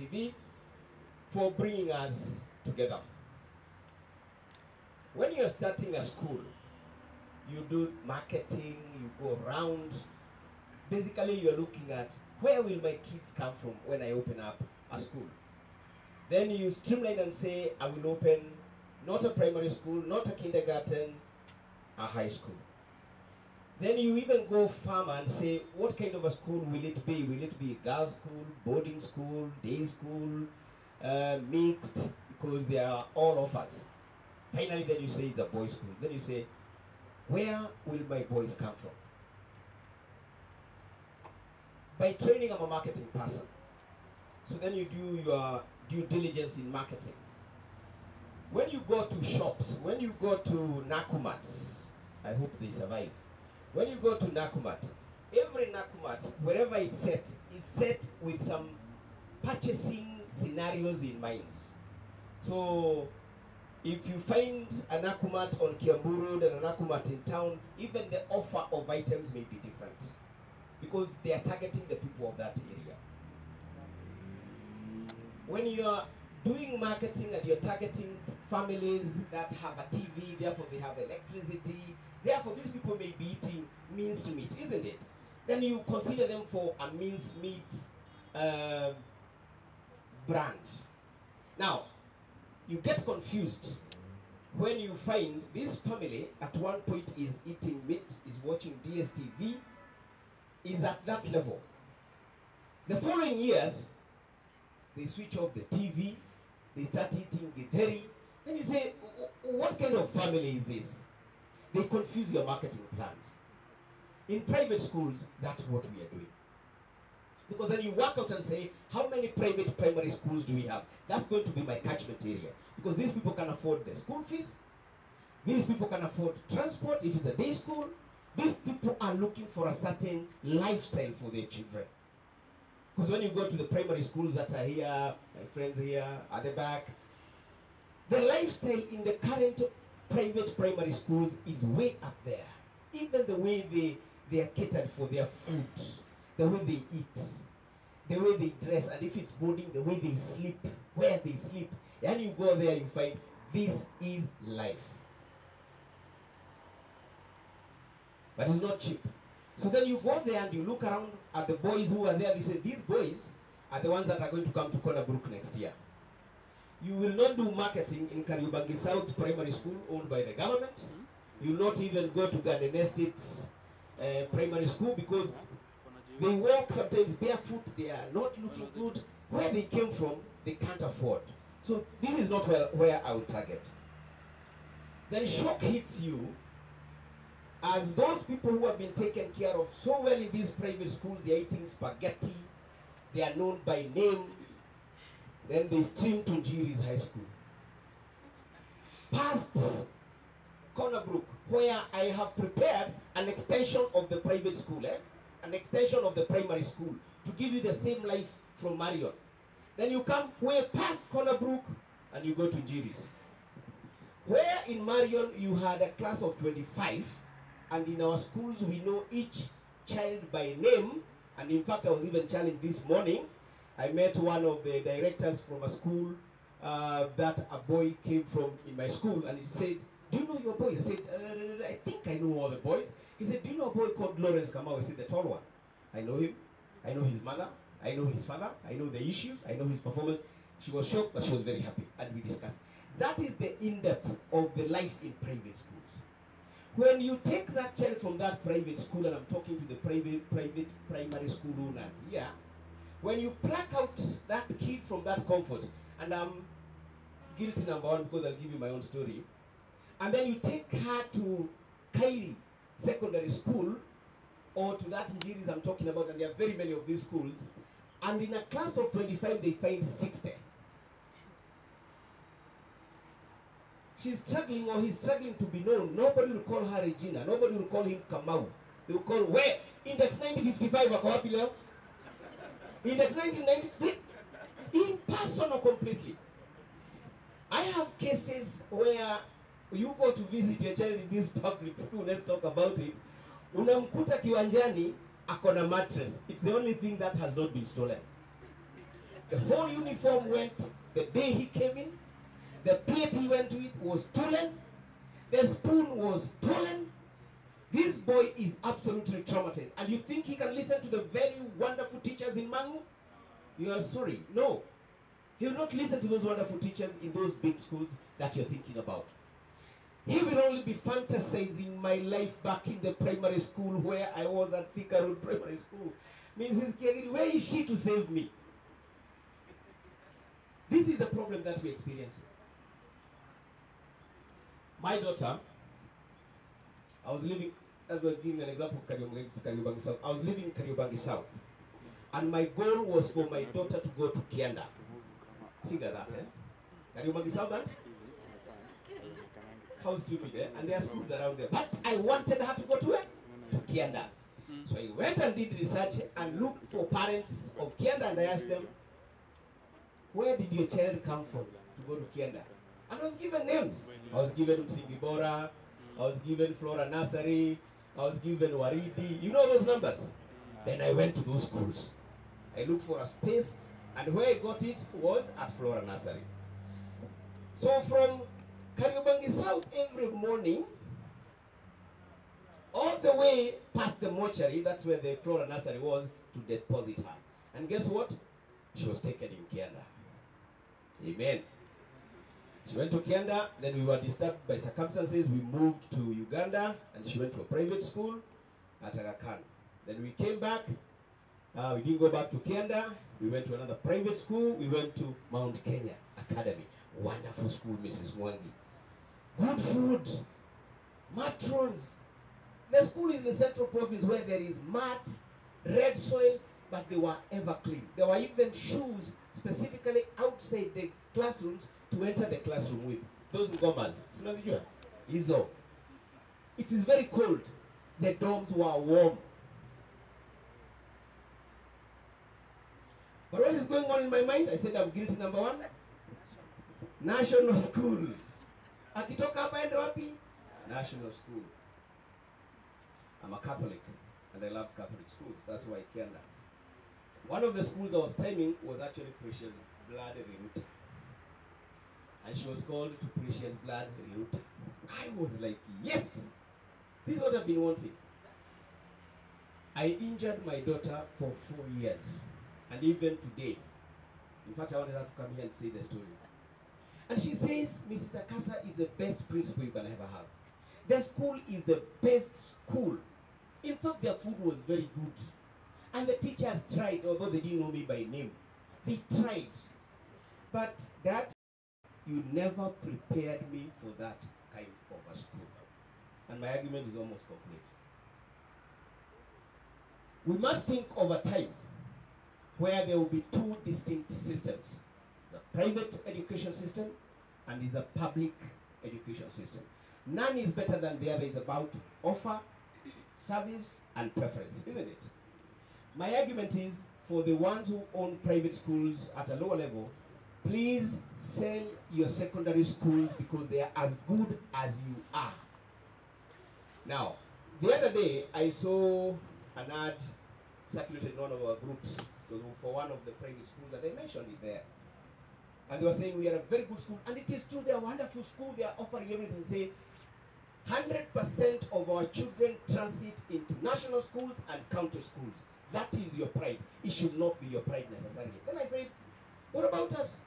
TV for bringing us together. When you're starting a school, you do marketing, you go around. Basically, you're looking at where will my kids come from when I open up a school. Then you streamline and say, I will open not a primary school, not a kindergarten, a high school. Then you even go farther and say, what kind of a school will it be? Will it be a girls' school, boarding school, day school, mixed? Because they are all offers. Finally, then you say it's a boys' school. Then you say, where will my boys come from? By training, I'm a marketing person. So then you do your due diligence in marketing. When you go to shops, when you go to Nakumats, I hope they survive. When you go to Nakumat, every Nakumat, wherever it's set, is set with some purchasing scenarios in mind. So if you find a Nakumat on Mburu and a Nakumat in town, even the offer of items may be different because they are targeting the people of that area. When you're doing marketing and you're targeting families that have a TV, therefore they have electricity, therefore these people may be eating minced meat, isn't it? Then you consider them for a minced meat brand. Now, you get confused when you find this family at one point is eating meat, is watching DSTV, is at that level. The following years, they switch off the TV, they start eating githeri, then you say, what kind of family is this? They confuse your marketing plans. In private schools, that's what we are doing. Because then you work out and say, how many private primary schools do we have? That's going to be my catchment area. Because these people can afford the school fees. These people can afford transport if it's a day school. These people are looking for a certain lifestyle for their children. Because when you go to the primary schools that are here, my friends here, at the back, the lifestyle in the current private primary schools is way up there. Even the way they are catered for their food, the way they eat, the way they dress, and if it's boarding, the way they sleep, where they sleep. And you go there, you find this is life. But it's not cheap. So then you go there and you look around at the boys who are there. You say, these boys are the ones that are going to come to Brook next year. You will not do marketing in Kariobangi South Primary School owned by the government. You will not even go to Garden Estates Primary School because they walk sometimes barefoot. They are not looking good. Where they came from, they can't afford. So this is not where I would target. Then shock hits you as those people who have been taken care of so well in these private schools, they are eating spaghetti, they are known by name, then they stream to Njiri's high school. Past Brook, where I have prepared an extension of the private school, an extension of the primary school, to give you the same life from Marion. Then you come way past Brook and you go to Njiri's. Where in Marion you had a class of 25, and in our schools we know each child by name, and in fact I was even challenged this morning. I met one of the directors from a school that a boy came from in my school, and he said, do you know your boy? I said, I think I know all the boys. He said, do you know a boy called Lawrence Kamau? I said, the tall one. I know him. I know his mother. I know his father. I know the issues. I know his performance. She was shocked, but she was very happy, and we discussed. That is the in-depth of the life in private schools. When you take that child from that private school, and I'm talking to the private primary school owners here, when you pluck out that kid from that comfort, and I'm guilty number one because I'll give you my own story, and then you take her to Kairi Secondary School, or to that Njiri's I'm talking about, and there are very many of these schools, and in a class of 25, they find 60. She's struggling, or he's struggling to be known. Nobody will call her Regina. Nobody will call him Kamau. They will call, where? Index 1955, wako wapi leo? Index 1990, impersonal completely. I have cases where you go to visit your child in this public school, let's talk about it. Unamkuta kiwanjani, akona mattress. It's the only thing that has not been stolen. The whole uniform went the day he came in. The plate he went with was stolen. The spoon was stolen. This boy is absolutely traumatized. And you think he can listen to the very wonderful teachers in Mangu? You are sorry. No. He will not listen to those wonderful teachers in those big schools that you're thinking about. He will only be fantasizing my life back in the primary school where I was at Thika Road Primary School. Mrs. Kiagiri, where is she to save me? This is a problem that we experience. My daughter, I was living, as we're giving an example of Kariobangi South, I was living in Kariobangi South. And my goal was for my daughter to go to Kianda. Figure that, eh? Kariobangi South, eh? How stupid, eh? And there are schools around there. But I wanted her to go to where? To Kianda. So I went and did research and looked for parents of Kianda, and I asked them, where did your child come from to go to Kianda? And I was given names. I was given Msingibora, I was given Flora Nursery, I was given Waridi. You know those numbers? Then I went to those schools. I looked for a space, and where I got it was at Flora Nursery. So from Kariobangi South every morning, all the way past the mortuary, that's where the Flora Nursery was, to deposit her. And guess what? She was taken in Kianda. Amen. She went to Kianda, then we were disturbed by circumstances. We moved to Uganda, and she went to a private school at Aga Khan. Then we came back. We didn't go back to Kianda. We went to another private school. We went to Mount Kenya Academy. Wonderful school, Mrs. Mwangi. Good food, matrons. The school is in Central Province where there is mud, red soil, but they were ever clean. There were even shoes specifically outside the classrooms to enter the classroom with. Those ngomas. Izo. It is very cold. The dorms were warm. But what is going on in my mind? I said I'm guilty number one. National school. Akitoka hapa ende wapi? National school. I'm a Catholic, and I love Catholic schools. That's why I Kianda. One of the schools I was timing was actually Precious Blood Riruta. And she was called to Precious Blood Riruta. I was like, yes! This is what I've been wanting. I injured my daughter for 4 years. And even today, in fact, I wanted her to come here and say the story. And she says, Mrs. Akasa is the best principal you can ever have. The school is the best school. In fact, their food was very good. And the teachers tried, although they didn't know me by name. They tried. But Dad, you never prepared me for that kind of a school. And my argument is almost complete. We must think of a time where there will be two distinct systems. There's a private education system and there's a public education system. None is better than the other. It's about offer, service, and preference, isn't it? My argument is, for the ones who own private schools at a lower level, please sell your secondary schools because they are as good as you are. Now, the other day, I saw an ad circulated in one of our groups. It was for one of the private schools, and they mentioned it there. And they were saying, we are a very good school. And it is true, they are a wonderful school. They are offering everything. Say, 100% of our children transit into national schools and county schools. That is your pride. It should not be your pride necessarily. Then I said, what about us?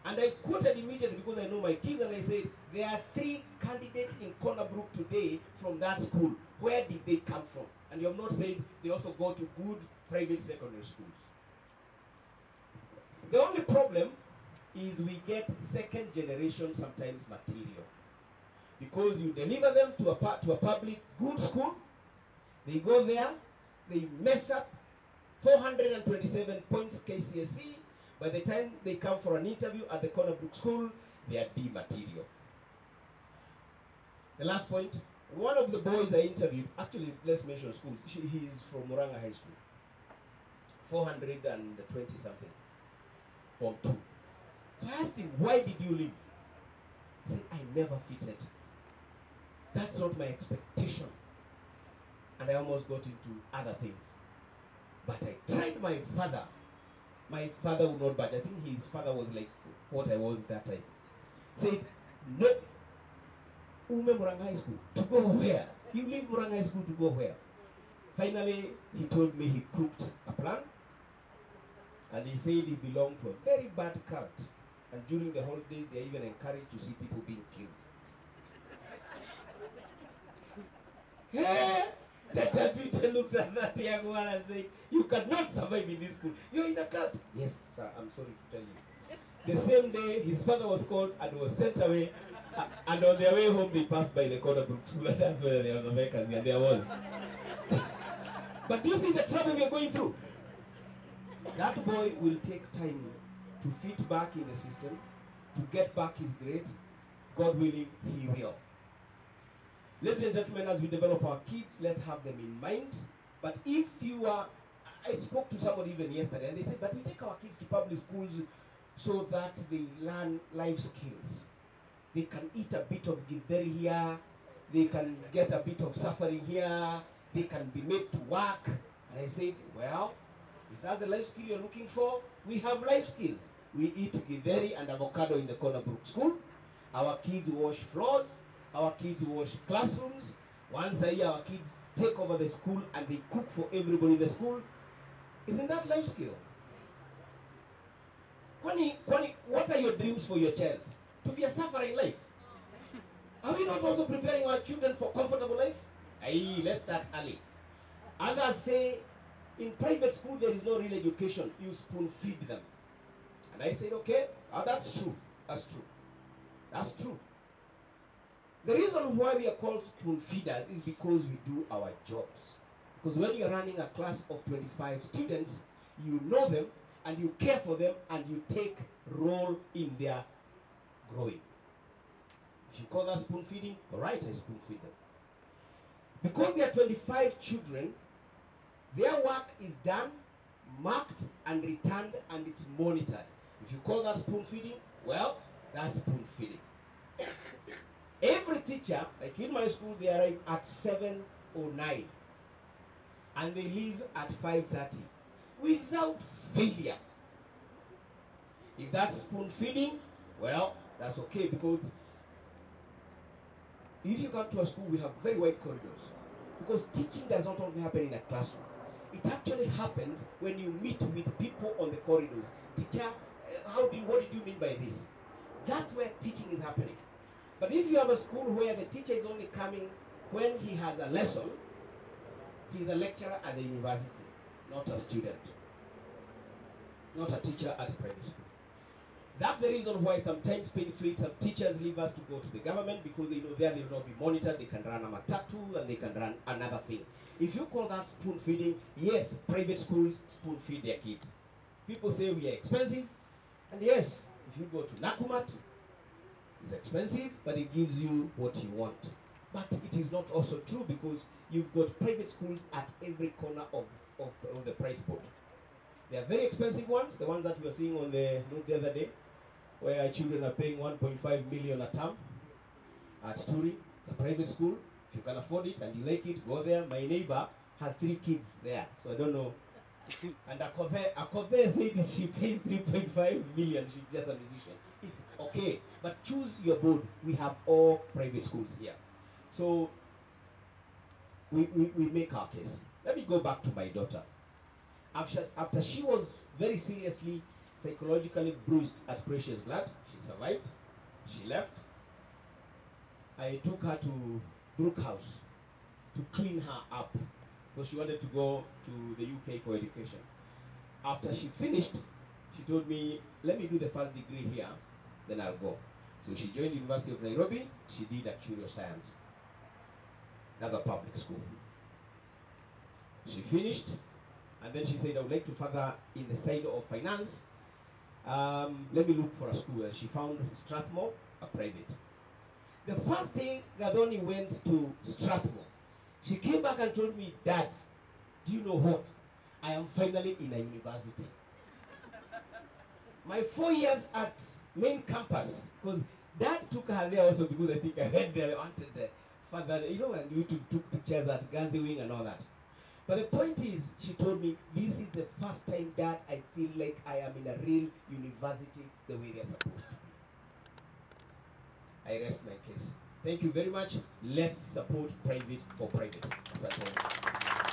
And I quoted immediately because I know my kids, and I said, there are 3 candidates in Brook today from that school. Where did they come from? And you have not said they also go to good private secondary schools. The only problem is we get second generation sometimes material. Because you deliver them to a public good school, they go there, they mess up 427 points KCSE. By the time they come for an interview at the Brook school, they are D material. The last point, one of the boys I interviewed, actually let's mention schools, he is from Muranga High School, 420 something, Form 2. So I asked him, why did you leave? He said, I never fitted. That's not my expectation. And I almost got into other things. But I tried my father My father would not budge. I think his father was like what I was that time. Said, no. Ume Muranga High School. To go where? You leave Muranga High School to go where? Finally, he told me he cooked a plan. And he said he belonged to a very bad cult. And during the holidays, they are even encouraged to see people being killed. Hey, the deputy looked at that young one and said, you cannot survive in this school. You're in a cult. Yes, sir, I'm sorry to tell you. The same day, his father was called and was sent away. And on their way home, they passed by the corner Brook school, and that's where there was a vacancy, and there was. But do you see the trouble we are going through? That boy will take time to fit back in the system, to get back his grades. God willing, he will. Ladies and gentlemen, as we develop our kids, let's have them in mind. But if you are, I spoke to somebody even yesterday, and they said, but we take our kids to public schools so that they learn life skills. They can eat a bit of githeri here, they can get a bit of suffering here, they can be made to work. And I said, well, if that's the life skill you're looking for, we have life skills. We eat githeri and avocado in the corner Brook school. Our kids wash floors, our kids wash classrooms. Once a year, our kids take over the school and they cook for everybody in the school. Isn't that life skill? Kwani, what are your dreams for your child? To be a suffering life. Are we not also preparing our children for comfortable life? Aye, let's start early. Others say, in private school there is no real education. You spoon feed them. And I said, okay, that's true. That's true. That's true. The reason why we are called spoon feeders is because we do our jobs. Because when you're running a class of 25 students, you know them and you care for them and you take role in their growing. If you call that spoon feeding, all right, I spoon feed them. Because there are 25 children, their work is done, marked, and returned, and it's monitored. If you call that spoon feeding, well, that's spoon feeding. Every teacher, like in my school, they arrive at 7 or 9, and they leave at 5:30 without failure. If that's spoon feeding, well, that's okay, because if you come to a school, we have very wide corridors. Because teaching does not only happen in a classroom. It actually happens when you meet with people on the corridors. Teacher, what did you mean by this? That's where teaching is happening. But if you have a school where the teacher is only coming when he has a lesson, he's a lecturer at the university, not a student. Not a teacher at a private school. That's the reason why sometimes painfully some teachers leave us to go to the government, because they know there they will not be monitored, they can run a matatu and they can run another thing. If you call that spoon feeding, yes, private schools spoon feed their kids. People say we are expensive, and yes, if you go to Nakumat, it's expensive, but it gives you what you want. But it is not also true, because you've got private schools at every corner of the price board. They are very expensive ones, the ones that we were seeing on the note the other day, where our children are paying 1.5 million a term at Turi. It's a private school. If you can afford it and you like it, go there. My neighbor has 3 kids there, so I don't know. And Akove said she pays 3.5 million. She's just a musician. It's okay, but choose your board. We have all private schools here. So we make our case. Let me go back to my daughter. After she was very seriously psychologically bruised at Precious Blood, she survived, she left. I took her to Brook House to clean her up, because she wanted to go to the UK for education. After she finished, she told me, let me do the first degree here, then I'll go. So she joined the University of Nairobi. She did actuarial science. That's a public school. She finished, and then she said, I would like to further in the side of finance. Let me look for a school. And she found Strathmore, a private. The first day Gadoni went to Strathmore, she came back and told me, Dad, do you know what? I am finally in a university. My 4 years at main campus, because Dad took her there also, because I think I heard they wanted the father, you know, and you took pictures at Gandhi Wing and all that. But the point is, she told me, this is the first time, Dad, I feel like I am in a real university the way they're supposed to be. I rest my case. Thank you very much. Let's support private for private. Asante.